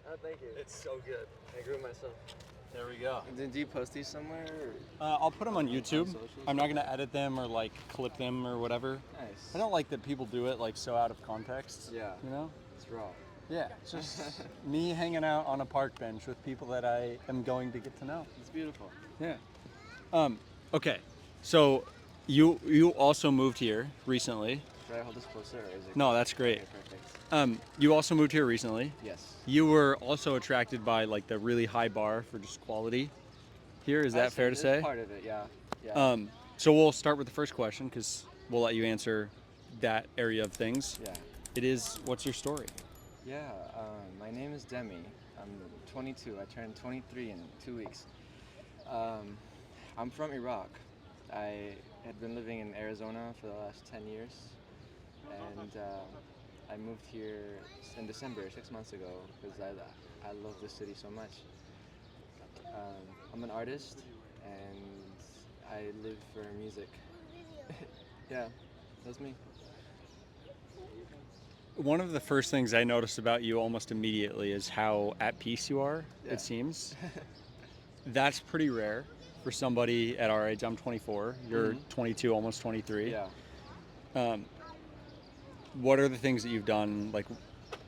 Oh, thank you. It's so good. I grew it myself. There we go. Then do you post these somewhere? I'll put them on YouTube. socials? I'm not going to edit them or like clip them or whatever. Nice. I don't like that people do it like so out of context. Yeah. You know? It's raw. Yeah. It's just me hanging out on a park bench with people that I am going to get to know. It's beautiful. Yeah. Okay. So you also moved here recently. Should I hold this closer? Or is it No, that's great. Okay, perfect. You also moved here recently. Yes. You were also attracted by like the really high bar for just quality here. Is that fair to say? Part of it, yeah. So we'll start with the first question because we'll let you answer that area of things. Yeah. It is, what's your story? Yeah. My name is Demi. I'm 22. I turned 23 in 2 weeks. I'm from Iraq. I had been living in Arizona for the last 10 years, and I moved here in December, 6 months ago, because I love this city so much. I'm an artist, and I live for music. Yeah, that's me. One of the first things I noticed about you almost immediately is how at peace you are, Yeah. it seems. That's pretty rare for somebody at our age. I'm 24. You're 22, almost 23. Yeah. What are the things that you've done? Like,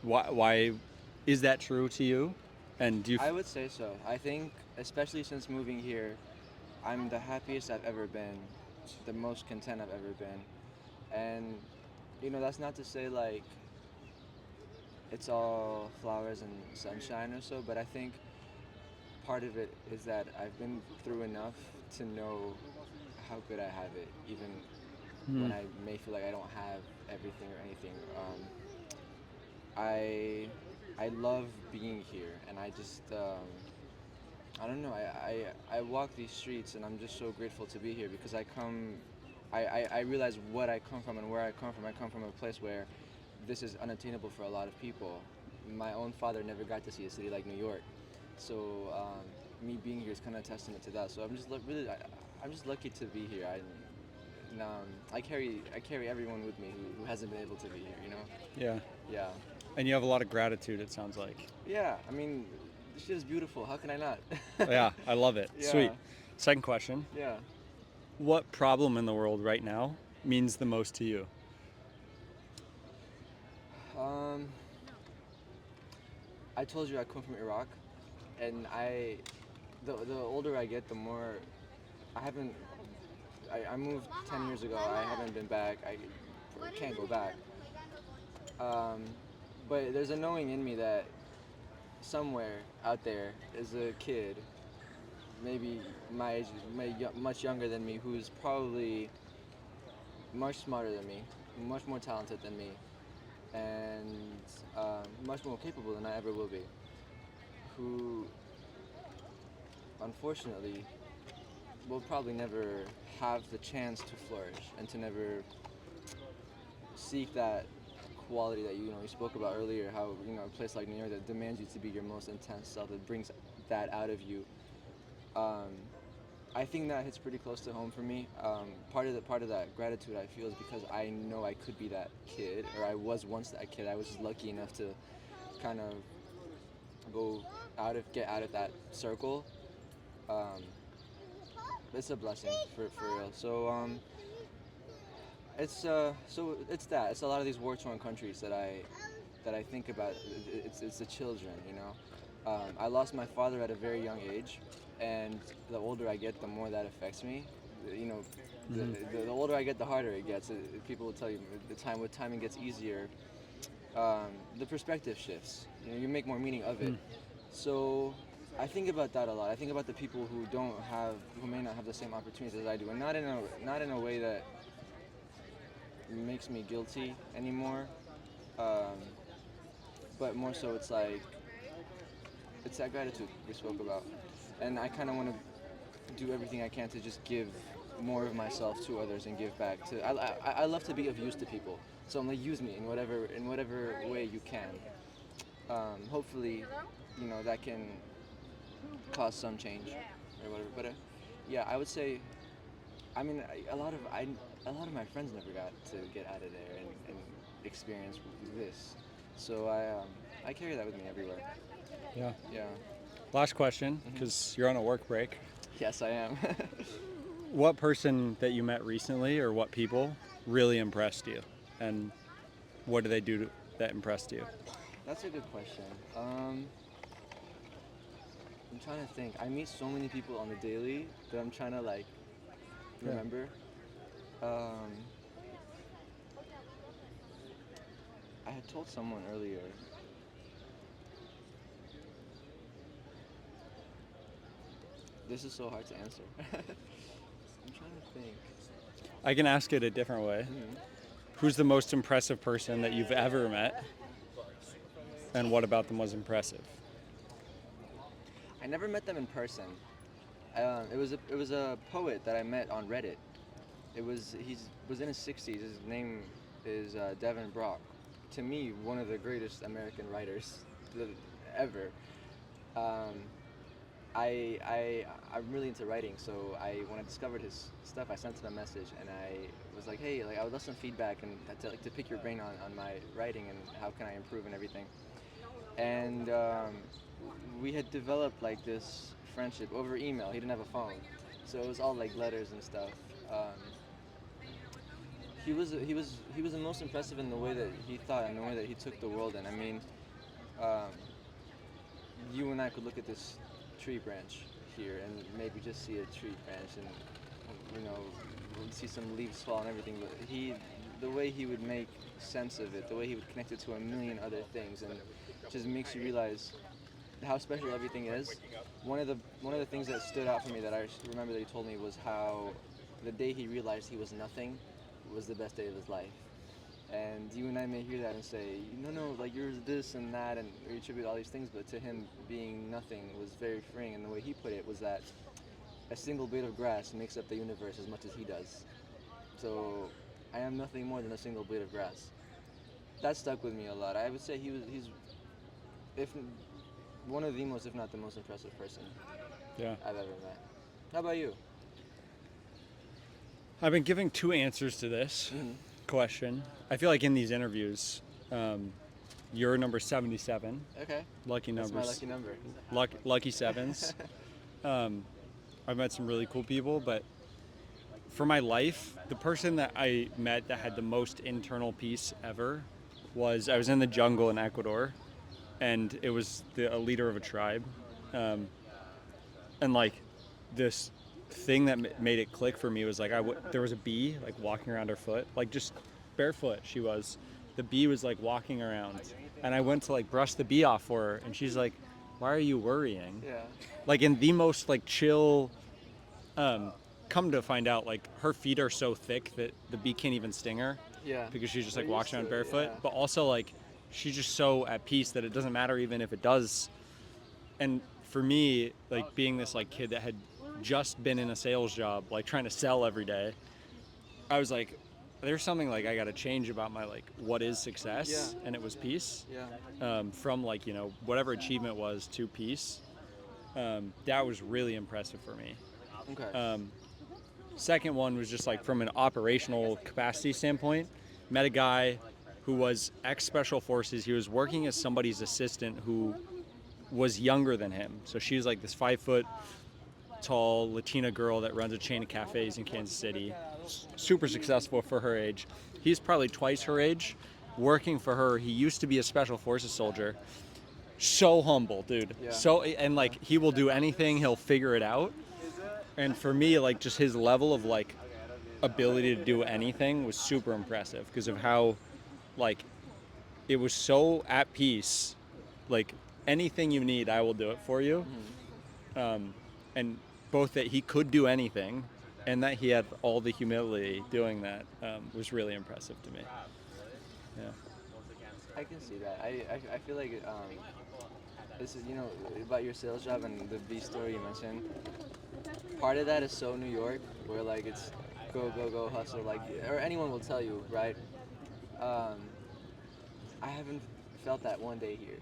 why is that true to you? And do you? I would say so. I think, especially since moving here, I'm the happiest I've ever been, the most content I've ever been. And, that's not to say like it's all flowers and sunshine or so, but I think part of it is that I've been through enough to know how good I have it, even when I may feel like I don't have everything or anything. I love being here, and I just I don't know. I walk these streets, and I'm just so grateful to be here because I realize what I come from and where I come from. I come from a place where this is unattainable for a lot of people. My own father never got to see a city like New York, so me being here is kind of a testament to that. So I'm just I'm just lucky to be here. I carry everyone with me who hasn't been able to be here. Yeah. Yeah. And you have a lot of gratitude, it sounds like. Yeah. I mean, this shit is beautiful. How can I not? Yeah, I love it. Yeah. Sweet. Second question. Yeah. What problem in the world right now means the most to you? I told you I come from Iraq, and the older I get, the more I moved 10 years ago. I haven't been back. I can't go back. But there's a knowing in me that somewhere out there is a kid, maybe my age, much younger than me, who's probably much smarter than me, much more talented than me, and much more capable than I ever will be, who unfortunately will probably never have the chance to flourish and to never seek that quality that you spoke about earlier, how a place like New York that demands you to be your most intense self, that brings that out of you. I think that hits pretty close to home for me. Part of that gratitude I feel is because I know I could be that kid, or I was once that kid. I was just lucky enough to kind of get out of that circle. It's a blessing for real. So it's that. It's a lot of these war-torn countries that I think about. It's the children, I lost my father at a very young age, and the older I get, the more that affects me. The older I get, the harder it gets. People will tell you with time it gets easier. The perspective shifts. You make more meaning of it. So I think about that a lot. I think about the people who may not have the same opportunities as I do, and not in a way that makes me guilty anymore. But more so, it's that gratitude we spoke about, and I kind of want to do everything I can to just give more of myself to others and give back to. I love to be of use to people, so I'm like, use me in whatever way you can. Hopefully, that can cause some change or whatever. But yeah, I would say, I mean, a lot of my friends never got to get out of there and experience this, so I carry that with me everywhere. Yeah. Yeah. Last question, because you're on a work break. Yes, I am. What person that you met recently, or what people, really impressed you? And what did they do that impressed you? That's a good question. I'm trying to think. I meet so many people on the daily that I'm trying to like Yeah. remember. Um, I had told someone earlier. This is so hard to answer. I'm trying to think. I can ask it a different way. Mhm. Who's the most impressive person that you've ever met? And what about them was impressive? I never met them in person. It was a poet that I met on Reddit. He was in his 60s. His name is Devin Brock. To me, one of the greatest American writers ever. Um, I'm really into writing, so when I discovered his stuff, I sent him a message and I was like, hey, like I would love some feedback and to pick your brain on my writing and how can I improve and everything. And we had developed like this friendship over email. He didn't have a phone, so it was all like letters and stuff. Um, he was the most impressive in the way that he thought and the way that he took the world in. I mean, um, you and I could look at this tree branch here and maybe just see a tree branch and we'd see some leaves fall and everything. But the way he would make sense of it, the way he would connect it to a million other things, and just makes you realize how special everything is. One of the things that stood out for me that I remember that he told me was how the day he realized he was nothing was the best day of his life. And you and I may hear that and say, no, like you're this and that, and we attribute all these things, but to him, being nothing was very freeing. And the way he put it was that a single blade of grass makes up the universe as much as he does. So I am nothing more than a single blade of grass. That stuck with me a lot. I would say he's if one of the most, if not the most impressive person Yeah. I've ever met. How about you? I've been giving two answers to this question. I feel like in these interviews, you're number 77. Okay. Lucky That's numbers. my lucky number. Lucky sevens. I've met some really cool people, but for my life, the person that I met that had the most internal peace ever was I was in the jungle in Ecuador, and it was a leader of a tribe, and like this thing that made it click for me was like there was a bee like walking around her foot, like just barefoot. The bee was like walking around, and I went to like brush the bee off for her, and she's like, "Why are you worrying?" Yeah. Like in the most like chill. Come to find out, like her feet are so thick that the bee can't even sting her. Yeah. Because she's just They're like walking used around to it, barefoot, yeah. but also like she's just so at peace that it doesn't matter even if it does. And for me, like being this like kid that had just been in a sales job, like trying to sell every day, I was like, there's something like I got to change about my like what is success, Yeah. and it was peace. Yeah. From like whatever achievement was to peace. That was really impressive for me. Okay. Second one was just like from an operational capacity standpoint, met a guy who was ex-special forces. He was working as somebody's assistant who was younger than him. So she was like this 5 foot tall Latina girl that runs a chain of cafes in Kansas City. Super successful for her age. He's probably twice her age. Working for her, he used to be a special forces soldier. So humble, dude. Yeah. And like he will do anything, he'll figure it out. And for me, like just his level of like ability to do anything was super impressive because of how like it was so at peace. Like anything you need, I will do it for you. And both that he could do anything and that he had all the humility doing that was really impressive to me. Yeah. I can see that. I feel like this is about your sales job and the bee story you mentioned. Part of that is so New York, where like it's go hustle, like or anyone will tell you, right? Um, I haven't felt that one day here.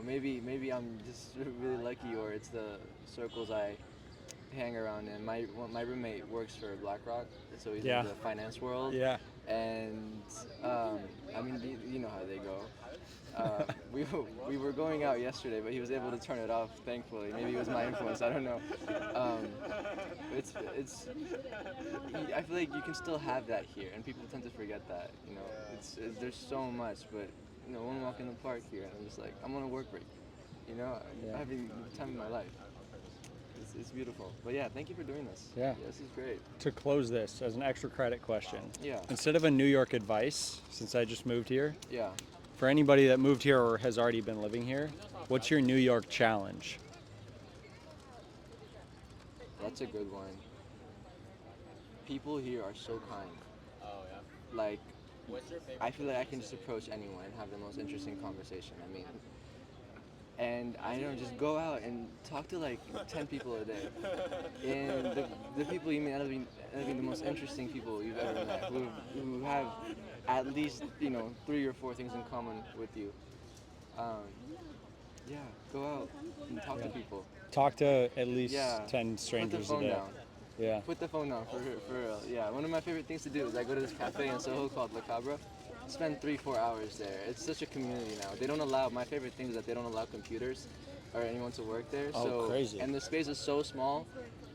Maybe I'm just really lucky, or it's the circles I hang around in. My roommate works for BlackRock, so he's Yeah. in the finance world. Yeah. And I mean, you know how they go. We were going out yesterday, but he was able to turn it off. Thankfully, maybe it was my influence. I don't know. Um, I feel like you can still have that here, and people tend to forget that. You know, there's so much, but one walk in the park here, and I'm just like, I'm on a work break. You know, Yeah. I'm having the time of my life. It's beautiful. But yeah, thank you for doing this. Yeah. This is great. To close this as an extra credit question. Yeah. Instead of a New York advice, since I just moved here, Yeah. for anybody that moved here or has already been living here, what's your New York challenge? That's a good one. People here are so kind. Like, I feel like I can just approach anyone and have the most interesting conversation. I mean, and I don't know, just go out and talk to like 10 people a day. And the people you meet end up being the most interesting people you've ever met, who have at least 3 or 4 things in common with you. Yeah, go out and talk to people. Talk to at least Yeah. 10 Put the strangers a phone day. down. Yeah. Put the phone down for real. Yeah, one of my favorite things to do is I go to this cafe in Soho called La Cabra. Spend 3-4 hours there. It's such a community now. They don't allow. My favorite thing is that they don't allow computers or anyone to work there. Oh, so crazy. And the space is so small.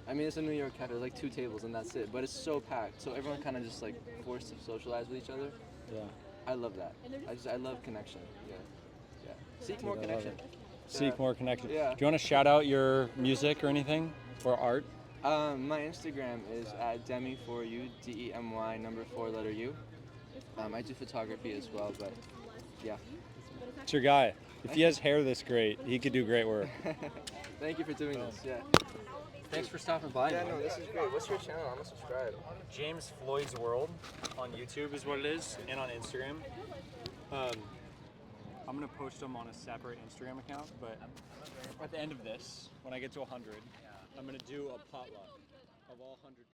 I mean, it's a New York cafe. There's like 2 tables and that's it. But it's so packed. So everyone kind of just like forced to socialize with each other. Yeah. I love that. I love connection. Yeah. Yeah. Seek more I love connection. it. Seek more connection. Yeah. Do you want to shout out your music or anything or art? My Instagram is at Demi for you, DEMY number 4 letter U. I do photography as well, but yeah. It's your guy. If he has hair this great, he could do great work. Thank you for doing this. Yeah. Thanks for stopping by. Yeah, no, this is great. What's your channel? I'm gonna subscribe. James Floyd's World on YouTube is what it is, and on Instagram. I'm gonna post them on a separate Instagram account, but at the end of this, when I get to 100, I'm gonna do a potluck of all 100.